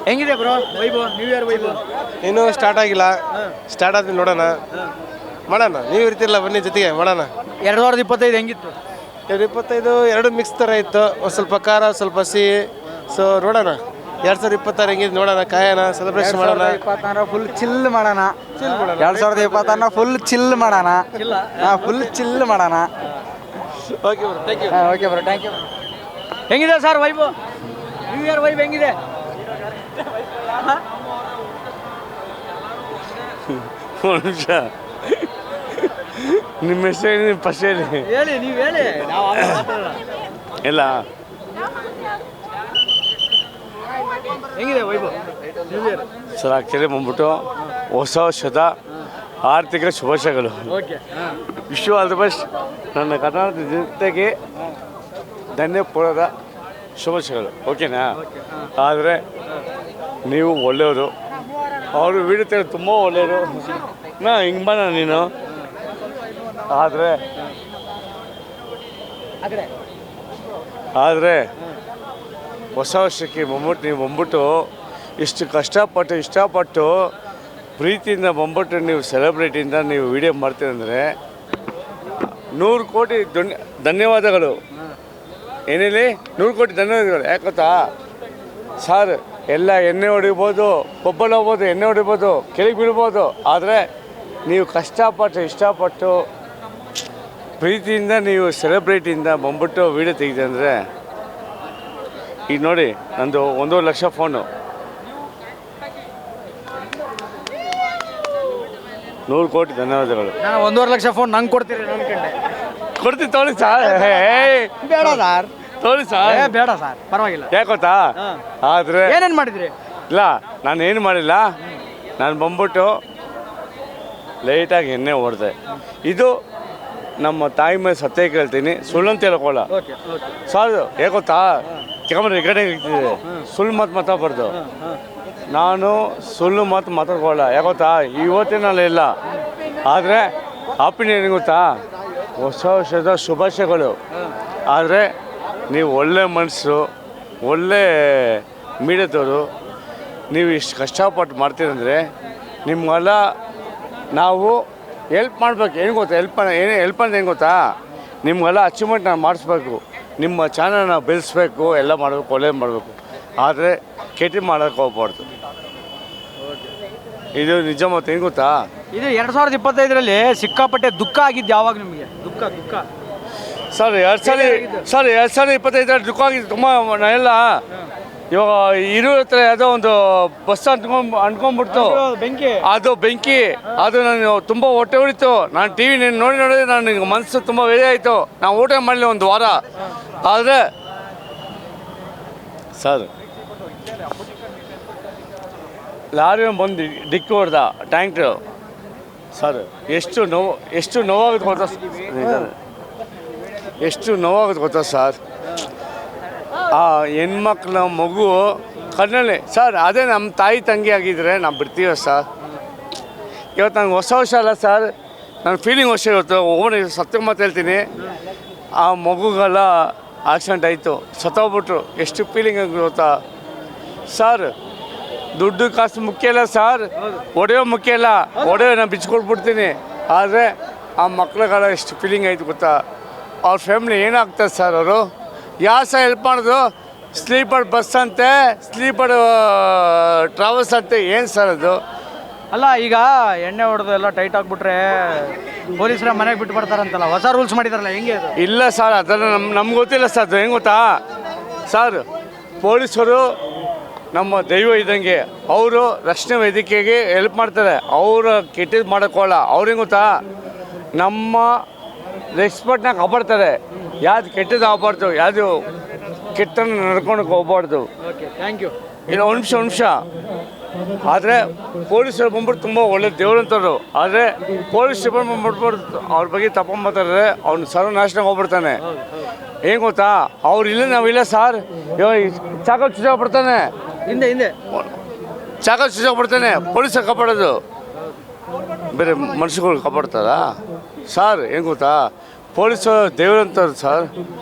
ಹೆಂಗಿದೆ bro vibe new year vibe? ಇನ್ನೂ start ಆಗಿಲ್ಲ. ಸ್ಟಾರ್ಟ್ ಆದ್ಮೇಲೆ ನೋಡೋಣ, ಮಾಡೋಣ. ನೀವು ಇರ್ತಿರಲ್ಲ, ಬನ್ನಿ ಜೊತೆಗೆ ಮಾಡೋಣ. 2025 ಹೆಂಗಿತ್ತು? 2025 ಎರಡು ಮಿಕ್ಸ್ ಥರ ಇತ್ತು. ಒಂದು ಸ್ವಲ್ಪ ಖಾರ, ಸ್ವಲ್ಪ ಸಿಹಿ. ಸೊ ನೋಡೋಣ 2026 ಹೆಂಗಿದೆ ನೋಡೋಣ, ಕಾಯೋಣ, ಸೆಲೆಬ್ರೇಷನ್ ಮಾಡೋಣ. 2026 ಫುಲ್ ಚಿಲ್ ಮಾಡೋಣ. 2026 ಫುಲ್ ಚಿಲ್ ಮಾಡೋಣ. ಫುಲ್ ಚಿಲ್ ಮಾಡೋಣ. Okay bro, thank you. Okay bro, thank you. ಹೆಂಗಿದೆ sir vibe? New year vibe ಹೆಂಗಿದೆ? ಒಂದು ನಿಮಿಷ, ನಿಮ್ಮ ಹೆಸರು ಹೇಳಿ, ಫಸ್ಟ್ ಹೇಳಿ. ಹೇಳಿ, ನೀವು ಹೇಳಿ, ನಾವು ಇಲ್ಲ. ಹೆಂಗಿದೆ vibe new year? Sir actually ಬಂದ್ಬಿಟ್ಟು ಹೊಸ ವರ್ಷದ ಆರ್ಥಿಕ ಶುಭಾಶಯಗಳು. Okay, wish all the best. ನನ್ನ ಕರ್ನಾಟಕದ ಜನತೆಗೆ ಧನ್ಯಪೂರ್ವದ ಶುಭಾಶಯಗಳು. ಓಕೆನಾ? ಆದರೆ ನೀವು ಒಳ್ಳೆಯವರು, ಅವರು ವೀಡಿಯೋ ತೆಗೆದು ತುಂಬ ಒಳ್ಳೆಯವರು. ಹಿಂಗೆ ಬಣ್ಣ ನೀನು. ಆದರೆ ಹೊಸ ವರ್ಷಕ್ಕೆ ನೀವು ಬಂದ್ಬಿಟ್ಟು ಇಷ್ಟು ಕಷ್ಟಪಟ್ಟು ಇಷ್ಟಪಟ್ಟು ಪ್ರೀತಿಯಿಂದ ಬಂದ್ಬಿಟ್ಟು ನೀವು ಸೆಲೆಬ್ರಿಟಿಯಿಂದ ನೀವು ವಿಡಿಯೋ ಮಾಡ್ತೀರಂದರೆ 100 ಕೋಟಿ ಧನ್ಯವಾದಗಳು. ಏನೇಳಿ 100 ಕೋಟಿ ಧನ್ಯವಾದಗಳು. ಯಾಕೊತ್ತಾ ಸರ್, ಎಲ್ಲ ಎಣ್ಣೆ ಹೊಡಿಬೋದು, ಕೊಬ್ಬಳ ಹೋಗ್ಬೋದು, ಎಣ್ಣೆ ಹೊಡಿಬೋದು, ಕೆಳಗೆ ಬೀಳ್ಬೋದು. ಆದರೆ ನೀವು ಕಷ್ಟಪಟ್ಟು ಇಷ್ಟಪಟ್ಟು ಪ್ರೀತಿಯಿಂದ ನೀವು ಸೆಲೆಬ್ರಿಟಿಯಿಂದ ಬಂದ್ಬಿಟ್ಟು ವೀಡಿಯೋ ತೆಗೆದೆ ಅಂದರೆ, ಈಗ ನೋಡಿ ನಂದು 1.5 ಲಕ್ಷ ಫೋನು, 100 ಕೋಟಿ ಧನ್ಯವಾದಗಳು. ನಾನು 1.5 ಲಕ್ಷ ಫೋನ್ ನಂಗೆ ಕೊಡ್ತೀರಿ ಅನ್ಕೊಂಡೆ. ಕೊಡ್ತೀನಿ, ತೋಳಿ ಸರ್. ಬೇಡ ಸರ್, ತೋಳಿ ಸರ್. ಬೇಡ ಸರ್, ಪರವಾಗಿಲ್ಲ. ಯಾಕೊತ್ತಾ? ಆದರೆ ಏನೇನು ಮಾಡಿದ್ರಿ? ಇಲ್ಲ, ನಾನು ಏನು ಮಾಡಿಲ್ಲ. ನಾನು ಬಂದ್ಬಿಟ್ಟು ಲೈಟಾಗಿ ಎಣ್ಣೆ ಹೊಡೆದೆ. ಇದು ನಮ್ಮ ತಾಯಿ ಮೇಲೆ ಸತ್ಯ ಕೇಳ್ತೀನಿ, ಸುಳ್ಳಂತ ಹೇಳ್ಕೊಳ್ಳ. ಸರ್ ಯಾಕೊತ್ತಾ, ಕ್ಯಾಮ್ರಾ ಈ ಕಡೆ ಇರ್ತಿದೆ, ಸುಳ್ಳು ಮಾತಾಡ್ಬಾರ್ದು. ನಾನು ಸುಳ್ಳು ಮಾತಾಡ್ಕೊಳ್ಳ. ಯಾಕೊತ್ತಾ, ಇವತ್ತಿನಲ್ಲಿ ಇಲ್ಲ. ಆದರೆ ಆಪಿನಿಯನ್ ಗೊತ್ತಾ, ಹೊಸ ವರ್ಷದ ಶುಭಾಶಯಗಳು. ಆದರೆ ನೀವು ಒಳ್ಳೆ ಮನಸ್ಸು, ಒಳ್ಳೆ ಮೀಡಿಯಾದವರು, ನೀವು ಇಷ್ಟು ಕಷ್ಟಪಟ್ಟು ಮಾಡ್ತೀರಂದರೆ ನಿಮ್ಗೆಲ್ಲ ನಾವು ಹೆಲ್ಪ್ ಮಾಡ್ಬೇಕು. ಏನು ಗೊತ್ತಾ, ಹೆಲ್ಪ್ ಅಂದ್ರೆ ಏನು ಗೊತ್ತಾ, ನಿಮ್ಗೆಲ್ಲ ಅಚೀವ್ಮೆಂಟ್ ನಾವು ಮಾಡಿಸ್ಬೇಕು, ನಿಮ್ಮ ಚಾನಲ್ನ ಬೆಳೆಸ್ಬೇಕು, ಎಲ್ಲ ಮಾಡಬೇಕು, ಒಳ್ಳೇದು ಮಾಡಬೇಕು. ಆದರೆ ಕೆಟ್ಟ ಮಾಡೋಕ್ಕೆ ಹೋಗ್ಬಾರ್ದು. ಇದು ನಿಜ. ಮತ್ತು ಏನು ಗೊತ್ತಾ, ಇದು 2025ರಲ್ಲಿ ಸಿಕ್ಕಾಪಟ್ಟೆ ದುಃಖ ಆಗಿದ್ದು ಯಾವಾಗ ನಿಮಗೆ? ದುಃಖ ಸರ್ 2025 ದುಃಖ ಆಗಿದ್ದು ತುಂಬ. ನಾನೆಲ್ಲ ಇವಾಗ ಹತ್ರ ಯಾವುದೋ ಒಂದು ಬಸ್ ಅಂಟ್ಕೊಂಡ್ಬಿಡ್ತು, ಅದು ಬೆಂಕಿ. ಅದು ನಾನು ತುಂಬ ಹೊಟ್ಟೆ ಹೊಡಿತು. ನಾನು ಟಿ ವಿ ನೋಡಿದ್ರೆ ನನಗೆ ಮನಸ್ಸು ತುಂಬ ವೇಳೆ ಆಯಿತು. ನಾನು ಊಟ ಮಾಡಲಿ 1 ವಾರ. ಆದರೆ ಸರ್, ಲಾರಿ ಬಂದು ಡಿಕ್ಕಿ ಹೊಡೆದ ಟ್ಯಾಂಕ್ರು. ಸರ್ ಎಷ್ಟು ನೋವಾಗುತ್ತೆ ಗೊತ್ತಾ? ಎಷ್ಟು ನೋವಾಗುತ್ತೆ ಗೊತ್ತಾ ಸರ್? ಆ ಹೆಣ್ಮಕ್ಳ ಮಗು ಕಣ್ಣಲ್ಲಿ. ಸರ್ ಅದೇ ನಮ್ಮ ತಾಯಿ ತಂಗಿ ಆಗಿದ್ದರೆ ನಾವು ಬಿಡ್ತೀವ ಸರ್. ಇವತ್ತು ನಂಗೆ ಹೊಸ ವರ್ಷ ಅಲ್ಲ ಸರ್, ನನ್ನ ಫೀಲಿಂಗ್ ವರ್ಷ ಇವತ್ತು. ಸತ್ಯ ಮಾತು ಹೇಳ್ತೀನಿ, ಆ ಮಗುಗೆಲ್ಲ ಆಕ್ಸಿಡೆಂಟ್ ಆಯಿತು, ಸತ್ತೋಗ್ಬಿಟ್ರು. ಎಷ್ಟು ಫೀಲಿಂಗ್ ಗೊತ್ತಾ ಸರ್? ದುಡ್ಡು ಕಾಸು ಮುಖ್ಯ ಇಲ್ಲ ಸರ್, ಒಡೆಯೋ ಮುಖ್ಯ ಇಲ್ಲ. ಒಡೆಯೋ ನಾನು ಬಿಚ್ಕೊಟ್ಬಿಡ್ತೀನಿ. ಆದರೆ ಆ ಮಕ್ಳಿಗೆಲ್ಲ ಎಷ್ಟು ಫೀಲಿಂಗ್ ಆಯಿತು ಗೊತ್ತಾ? ಅವ್ರ ಫ್ಯಾಮಿಲಿ ಏನಾಗ್ತದೆ ಸರ್? ಅವರು ಯಾರು ಸಹ ಹೆಲ್ಪ್ ಮಾಡೋದು? ಸ್ಲೀಪರ್ ಬಸ್ ಅಂತೆ, ಸ್ಲೀಪರ್ ಟ್ರಾವೆಲ್ಸ್ ಅಂತೆ. ಏನು ಸರ್ ಅದು? ಅಲ್ಲ, ಈಗ ಎಣ್ಣೆ ಹೊಡೆದು ಎಲ್ಲ ಟೈಟ್ ಆಗಿಬಿಟ್ರೆ ಪೊಲೀಸರ ಮನೆಗೆ ಬಿಟ್ಟು ಬರ್ತಾರಂತಲ್ಲ, ಹೊಸ ರೂಲ್ಸ್ ಮಾಡಿದಾರಲ್ಲ, ಹೆಂಗೆ ಅದು? ಇಲ್ಲ ಸರ್, ಅದನ್ನು ನಮ್ಗೆ ಗೊತ್ತಿಲ್ಲ ಸರ್. ಅದು ಹೆಂಗೆ ಗೊತ್ತಾ ಸರ್, ಪೊಲೀಸರು ನಮ್ಮ ದೈವ ಇದ್ದಂಗೆ. ಅವರು ರಕ್ಷಣೆ ವೇದಿಕೆಗೆ ಹೆಲ್ಪ್ ಮಾಡ್ತಾರೆ. ಅವರು ಕೆಟ್ಟದ್ದು ಮಾಡೋಕ್ಕೋಲ್ಲ. ಅವ್ರು ಹೆಂಗೆ ಗೊತ್ತಾ, ನಮ್ಮ ರೆಸ್ಪೆಕ್ಟ್ನ ಕಾಪಾಡ್ತಾರೆ. ಯಾವ್ದು ಕೆಟ್ಟದ್ದು ಆಗಬಾರ್ದು, ಯಾವುದು ಕೆಟ್ಟನ್ನು ನಡ್ಕೊಳಕ್ಕೆ ಹೋಗ್ಬಾರ್ದು. Thank you. ಇಲ್ಲ, ಒಂದು ನಿಮಿಷ. ಆದರೆ ಪೊಲೀಸರು ಬಂದ್ಬಿಟ್ಟು ತುಂಬ ಒಳ್ಳೆ ದೇವ್ರಂಥವ್ರು. ಆದರೆ ಪೊಲೀಸ್ ಡಿಪಾರ್ಟ್ಮೆಂಟ್ ಬಂದ್ಬಿಟ್ಟು ಅವ್ರ ಬಗ್ಗೆ ತಪ್ಪ ಮಾತಾಡಿದ್ರೆ ಅವ್ನು ಸರ್ವನಾಶನಕ್ಕೆ ಹೋಗ್ಬಿಡ್ತಾನೆ. ಏನು ಗೊತ್ತಾ, ಅವ್ರು ಇಲ್ಲ, ನಾವಿಲ್ಲ ಸರ್. ಚಾಕಲ್ ಚುಚ್ಚಾಗ್ಬಿಡ್ತಾನೆ, ಹಿಂದೆ ಚಾಕಲ್ ಚುಚ್ಚಾಗ್ಬಿಡ್ತಾನೆ. ಪೊಲೀಸರು ಕಾಪಾಡೋದು ಬೇರೆ ಮನುಷ್ಯಗಳು ಕಾಪಾಡ್ತಾರಾ ಸರ್? ಏನು ಗೊತ್ತಾ, ಪೊಲೀಸರು ದೇವ್ರಂಥವ್ರು ಸರ್.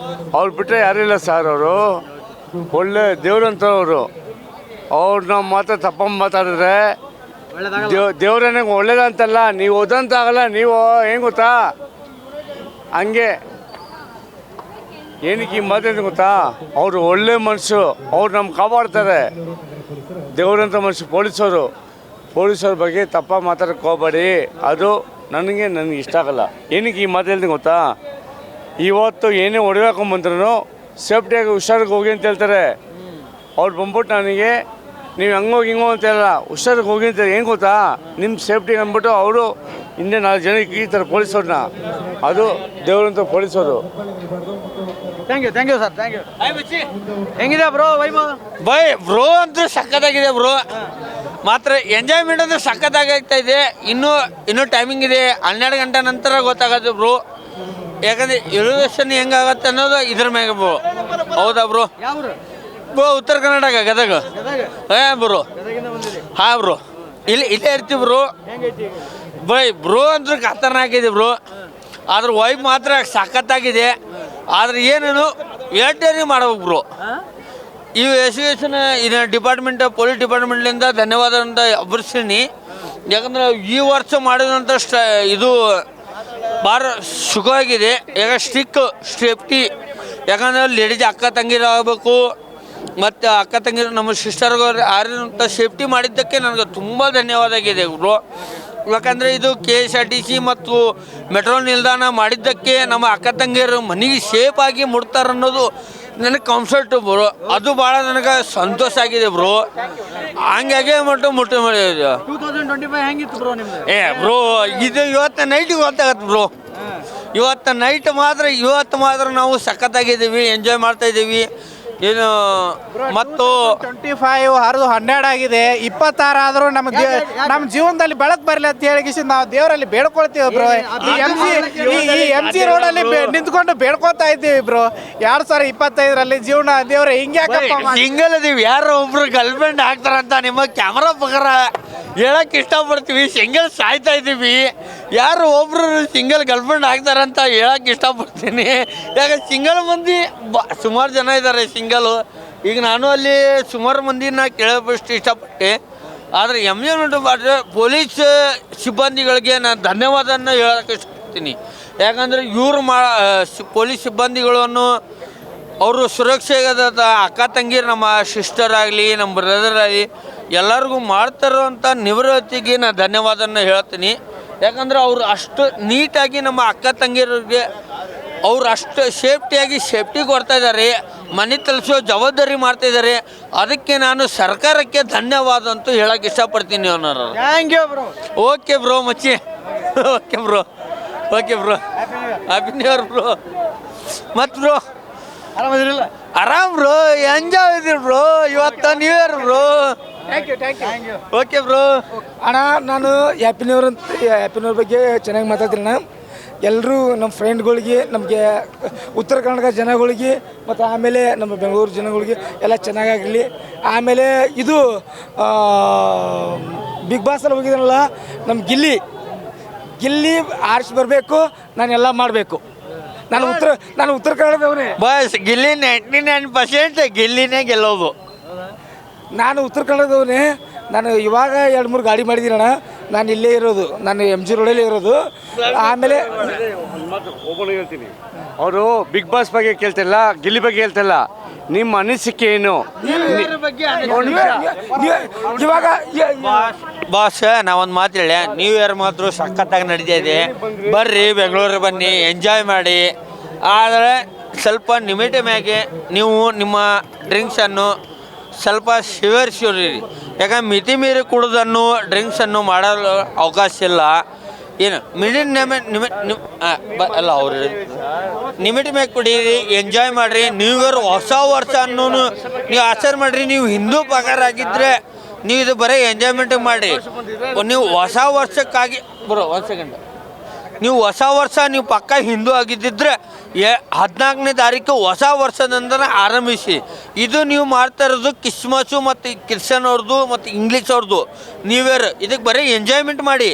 ಅವ್ರು ಬಿಟ್ಟರೆ ಯಾರಿಲ್ಲ ಸರ್. ಅವರು ಒಳ್ಳೆ ದೇವ್ರಂಥವ್ರು. ಅವ್ರನ್ನ ಮಾತ್ರ ತಪ್ಪಂಗೆ ಮಾತಾಡಿದ್ರೆ ಒಳ್ಳೇದಾಗಲ್ಲ. ದೇವ್ರೇ ಒಳ್ಳೇದಂತಲ್ಲ, ನೀವು ಓದಂತಾಗಲ್ಲ. ನೀವು ಏನು ಗೊತ್ತಾ, ಹಂಗೆ ಏನಕ್ಕೆ ಈ ಮಾತೇನು ಗೊತ್ತಾ, ಅವರು ಒಳ್ಳೆ ಮನಸ್ಸು, ಅವ್ರು ನಮ್ಗೆ ಕಾಪಾಡ್ತಾರೆ. ದೇವ್ರಂಥ ಮನುಷ್ಯ ಪೊಲೀಸವ್ರ ಬಗ್ಗೆ ತಪ್ಪಾಗಿ ಮಾತಾಡೋಕ್ಕೆ ಹೋಗಬೇಡಿ. ಅದು ನನಗೆ ಇಷ್ಟ ಆಗಲ್ಲ. ಏನಕ್ಕೆ ಈ ಮಾತು ಹೇಳ್ತೀನಿ ಗೊತ್ತಾ, ಇವತ್ತು ಏನೇ ಹೊಡಿಬೇಕೊಂಬಂದ್ರೂ ಸೇಫ್ಟಿಯಾಗಿ ಹುಷಾರಿಗೆ ಹೋಗಿ ಅಂತ ಹೇಳ್ತಾರೆ. ಅವ್ರು ಬಂದ್ಬಿಟ್ಟು ನನಗೆ ನೀವು ಹಂಗೋಗಿ ಹಿಂಗೋ ಅಂತ ಹೇಳಲ್ಲ, ಹುಷಾರಿಗೆ ಹೋಗಿ ಅಂತ. ಏನು ಗೊತ್ತಾ, ನಿಮ್ಮ ಸೇಫ್ಟಿಗೆ ಅಂದ್ಬಿಟ್ಟು ಅವರು ಹಿಂದೆ 4 ಜನಕ್ಕೆ ಈ ಥರ ಪೊಲೀಸವ್ರನ್ನ, ಅದು ದೇವ್ರಂಥ ಪೊಲೀಸವರು. Thank you sir, thank you. ಹೆಂಗಿದೆ ಬ್ರೋ ವೈಭವ್? ಬ್ರೋ ಅಂತೂ ಸಖತ್ತಾಗಿದೆ ಬ್ರೋ. ಮಾತ್ರ ಎಂಜಾಯ್ಮೆಂಟ್ ಅಂದ್ರೆ ಸಖತ್ತಾಗ್ತಾ ಇದೆ. ಇನ್ನೂ ಟೈಮಿಂಗ್ ಇದೆ, 12 ಗಂಟೆ ನಂತರ ಗೊತ್ತಾಗುತ್ತೆ ಬ್ರೋ. ಯಾಕಂದ್ರೆ ಎಲಿವೇಶನ್ ಹೆಂಗಾಗತ್ತೆ ಅನ್ನೋದು ಇದ್ರ ಮ್ಯಾಗ ಬ್ರೋ. ಹೌದಾ ಬ್ರೋ? ಬ್ರೋ ಉತ್ತರ ಕರ್ನಾಟಕ ಗದಗ. ಬ್ರೋ ಹಾಂ ಬ್ರೋ, ಇಲ್ಲೇ ಇರ್ತೀವಿ ಬ್ರೋ. ಬ್ರೋ ಅಂದ್ರೆ ಖತರ್ನಾಕಿದೆ ಬ್ರೋ. ಅದ್ರ ವೈಬ್ ಮಾತ್ರ ಸಖತ್ತಾಗಿದೆ. ಆದ್ರೆ ಏನೇನು ವೇಟರಿ ಮಾಡ್ಬೇಕು ಬ್ರೋ. ಈ ಎಜುಕೇಷನ್ ಡಿಪಾರ್ಟ್ಮೆಂಟ್, ಪೊಲೀಸ್ ಡಿಪಾರ್ಟ್ಮೆಂಟ್ಲಿಂದ ಧನ್ಯವಾದ ಅಂತ ಅಭ್ಯರ್ಥಿಸ್ತೀನಿ. ಯಾಕಂದ್ರೆ ಈ ವರ್ಷ ಮಾಡಿದಂಥ ಇದು ಭಾಳ ಸುಖವಾಗಿದೆ. ಈಗ ಸೇಫ್ಟಿ, ಯಾಕಂದ್ರೆ ಲೇಡೀಸ್ ಅಕ್ಕ ತಂಗಿರು ಆಗಬೇಕು, ಮತ್ತು ಅಕ್ಕ ತಂಗಿರು ನಮ್ಮ ಸಿಸ್ಟರ್ಗೂ ಯಾರಂಥ ಸೇಫ್ಟಿ ಮಾಡಿದ್ದಕ್ಕೆ ನನಗೆ ತುಂಬ ಧನ್ಯವಾದ ಆಗಿದೆ ಬ್ರೋ. ಯಾಕಂದರೆ ಇದು KSRTC ಮತ್ತು ಮೆಟ್ರೋ ನಿಲ್ದಾಣ ಮಾಡಿದ್ದಕ್ಕೆ ನಮ್ಮ ಅಕ್ಕ ತಂಗಿಯರು ಮನೆಗೆ ಸೇಫಾಗಿ ಮುಡ್ತಾರೆ ಅನ್ನೋದು ನನಗೆ ಕಂಫರ್ಟು ಬ್ರೋ. ಅದು ಭಾಳ ನನಗೆ ಸಂತೋಷ ಆಗಿದೆ ಬ್ರೋ. ಹಂಗಾಗಿ ಮುಟ್ಟು ಮಾಡಿದೆ. 2025 ಹೆಂಗಿತ್ತು ಬ್ರೋ ನಿಮ್ದು? ಬ್ರೋ ಇದು ಇವತ್ತು ನೈಟಿಗೆ ಗೊತ್ತಾಗತ್ತೆ ಬ್ರೋ. ಇವತ್ತು ಮಾತ್ರ ನಾವು ಸಖತ್ತಾಗಿದ್ದೀವಿ, ಎಂಜಾಯ್ ಮಾಡ್ತಾ ಇದ್ದೀವಿ. ಏನು ಮತ್ತು 25 ಹರಿದು 12 ಆಗಿದೆ. 26 ಆದರೂ ನಮ್ಮ ಜೀವನದಲ್ಲಿ ಬೆಳಕು ಬರಲಿ ಅಂತ ಹೇಳಿ ನಾವು ದೇವರಲ್ಲಿ ಬೇಡ್ಕೊಳ್ತೀವಿ ಬ್ರೋ. ಈ MG ರೋಡಲ್ಲಿ ನಿಂತ್ಕೊಂಡು ಬೇಡ್ಕೊತಾ ಇದ್ದೀವಿ ಬ್ರೋ. 2025ರಲ್ಲಿ ಜೀವನ ದೇವ್ರ ಹಿಂಗೆ ಸಿಂಗಲ್ ಇದೀವಿ. ಯಾರೋ ಒಬ್ರು ಗರ್ಲ್ಫ್ರೆಂಡ್ ಆಗ್ತಾರಂತ ನಿಮ್ಮ ಕ್ಯಾಮ್ರಾ ಪ್ರಕಾರ ಹೇಳಕ್ಕೆ ಇಷ್ಟಪಡ್ತೀವಿ. ಸಿಂಗಲ್ ಸಾಯ್ತಾ ಇದ್ದೀವಿ. ಯಾರು ಒಬ್ರು ಸಿಂಗಲ್ ಗರ್ಲ್ಫ್ರೆಂಡ್ ಆಗ್ತಾರಂತ ಹೇಳಕ್ಕೆ ಇಷ್ಟಪಡ್ತೀನಿ. ಯಾಕೆ ಸಿಂಗಲ್ ಮಂದಿ ಸುಮಾರು ಜನ ಇದ್ದಾರೆ ಸಿಂಗಲು. ಈಗ ನಾನು ಅಲ್ಲಿ ಸುಮಾರು ಮಂದಿನ ಕೇಳೋಷ್ಟು ಇಷ್ಟಪಟ್ಟೆ. ಆದರೆ ಎಂಜಾಯ್ಮೆಂಟ್ ಮಾಡಿದ್ರೆ ಪೊಲೀಸ್ ಸಿಬ್ಬಂದಿಗಳಿಗೆ ನಾನು ಧನ್ಯವಾದನ ಹೇಳೋಕ್ಕೆ ಇಷ್ಟಪಡ್ತೀನಿ. ಯಾಕಂದರೆ ಇವರು ಪೊಲೀಸ್ ಸಿಬ್ಬಂದಿಗಳನ್ನು ಅವರು ಸುರಕ್ಷೆಯಾದ ಅಕ್ಕ ತಂಗಿರು, ನಮ್ಮ ಸಿಸ್ಟರ್ ಆಗಲಿ, ನಮ್ಮ ಬ್ರದರ್ ಆಗಲಿ, ಎಲ್ಲರಿಗೂ ಮಾಡ್ತಾರೋ ಅಂತ ನಿವೃತ್ತಿಗೆ ನಾನು ಧನ್ಯವಾದನ ಹೇಳ್ತೀನಿ. ಯಾಕಂದ್ರೆ ಅವರು ಅಷ್ಟು ನೀಟಾಗಿ ನಮ್ಮ ಅಕ್ಕ ತಂಗಿಯರಿಗೆ ಅವ್ರು ಅಷ್ಟು ಸೇಫ್ಟಿ ಕೊಡ್ತಾ ಇದ್ದಾರೆ, ಮನೆ ತಲುಪಿಸೋ ಜವಾಬ್ದಾರಿ ಮಾಡ್ತಾಯಿದ್ದಾರೆ. ಅದಕ್ಕೆ ನಾನು ಸರ್ಕಾರಕ್ಕೆ ಧನ್ಯವಾದ ಅಂತೂ ಹೇಳಕ್ಕೆ ಇಷ್ಟಪಡ್ತೀನಿ. ಅನ್ನೋರು thank you bro. Okay bro ಮಚ್ಚಿ. Okay bro happy new year bro. ಮತ್ತು ಬ್ರೋ ಆರಾಮದಿರಲ್ಲ? ಆರಾಮ್ ಬ್ರೋ, ಎಂಜಾಯ್ ಇದ್ದೀರಿ ಬ್ರೋ. ಇವತ್ತು new year bro. Thank you. Okay bro. ಅಣ್ಣ, ನಾನು ಹ್ಯಾಪಿ ನ್ಯೂ ಇಯರ್ ಬಗ್ಗೆ ಚೆನ್ನಾಗಿ ಮಾತಾಡ್ತೀನಿ ಅಣ್ಣ. ಎಲ್ಲರೂ ನಮ್ಮ ಫ್ರೆಂಡ್ಗಳಿಗೆ, ನಮಗೆ ಉತ್ತರ ಕರ್ನಾಟಕ ಜನಗಳಿಗೆ, ಮತ್ತು ಆಮೇಲೆ ನಮ್ಮ ಬೆಂಗಳೂರು ಜನಗಳಿಗೆ ಎಲ್ಲ ಚೆನ್ನಾಗಾಗಲಿ. ಆಮೇಲೆ ಇದು ಬಿಗ್ ಬಾಸಲ್ಲಿ ಹೋಗಿದ್ದೀನಲ್ಲ, ನಮ್ಮ ಗಿಲ್ಲಿ ಆರಿಸಿ ಬರಬೇಕು, ನಾನೆಲ್ಲ ಮಾಡಬೇಕು. ನಾನು ಉತ್ತರ ಕನ್ನಡದವನೇ ಬಸ್. ಗಿಲ್ಲಿ 99% ಗಿಲ್ಲಿನೇ ಗೆಲ್ಲೋದು. ನಾನು ಉತ್ತರ ಕನ್ನಡದವನೇ. ನಾನು ಇವಾಗ 2-3 ಗಾಡಿ ಮಾಡಿದ್ದೀನಣ್ಣ. ನಾನು ಇಲ್ಲೇ ಇರೋದು, ನಾನು MG ರೋಡಲ್ಲೇ ಇರೋದು. ಆಮೇಲೆ ಒಬ್ಬನು ಹೇಳ್ತೀನಿ, ಅವರು ಬಿಗ್ ಬಾಸ್ ಬಗ್ಗೆ ಕೇಳ್ತಿಲ್ಲ, ಗಿಲ್ಲಿ ಬಗ್ಗೆ ಹೇಳ್ತಿಲ್ಲ. ನಿಮ್ಮ ಅನಿಸಿಕೆ ಏನು? ಇವಾಗ ಬಾಸ್ ನಾವೊಂದು ಮಾತು ಹೇಳಿ, ನ್ಯೂ ಇಯರ್ ಮಾತ್ರ ಸಖತ್ತಾಗಿ ನಡೀತಾ ಇದೆ. ಬರ್ರಿ ಬೆಂಗಳೂರಿಗೆ ಬನ್ನಿ, ಎಂಜಾಯ್ ಮಾಡಿ. ಆದರೆ ಸ್ವಲ್ಪ ನಿಮಿಟ ಮ್ಯಾಗೆ ನೀವು ನಿಮ್ಮ ಡ್ರಿಂಕ್ಸನ್ನು ಸ್ವಲ್ಪ ಸೇವರಿಸಿರಿ. ಯಾಕಂದ್ರೆ ಮಿತಿ ಮೀರಿ ಕುಡಿದನ್ನು ಡ್ರಿಂಕ್ಸನ್ನು ಮಾಡಲು ಅವಕಾಶ ಇಲ್ಲ. ಏನು ಅಲ್ಲ ಅವ್ರು ನಿಮಿಟ್ ಮ್ಯಾಗ ಕುಡೀರಿ, ಎಂಜಾಯ್ ಮಾಡಿರಿ. ನ್ಯೂ ಇಯರ್ ಹೊಸ ವರ್ಷ ಅನ್ನೋ ನೀವು ಆಚರಣೆ ಮಾಡಿರಿ. ನೀವು ಹಿಂದೂ ಪ್ರಕಾರ ಆಗಿದ್ದರೆ ನೀವು ಇದು ಬರೀ ಎಂಜಾಯ್ಮೆಂಟ್ ಮಾಡಿ. ನೀವು ಹೊಸ ವರ್ಷಕ್ಕಾಗಿ ಬರೋ 1 ಸೆಕೆಂಡ್, ನೀವು ಹೊಸ ವರ್ಷ ನೀವು ಪಕ್ಕ ಹಿಂದೂ ಆಗಿದ್ದಿದ್ರೆ 14ನೇ ತಾರೀಕು ಹೊಸ ವರ್ಷದಿಂದ ಆರಂಭಿಸಿ. ಇದು ನೀವು ಮಾಡ್ತಾ ಇರೋದು ಕ್ರಿಸ್ಮಸ್ಸು ಮತ್ತು ಕ್ರಿಶ್ಚಿಯನ್ ಅವ್ರದ್ದು ಮತ್ತು ಇಂಗ್ಲೀಷ್ ಅವ್ರದ್ದು ನ್ಯೂ ಇಯರ್. ಇದಕ್ಕೆ ಬರೀ ಎಂಜಾಯ್ಮೆಂಟ್ ಮಾಡಿ.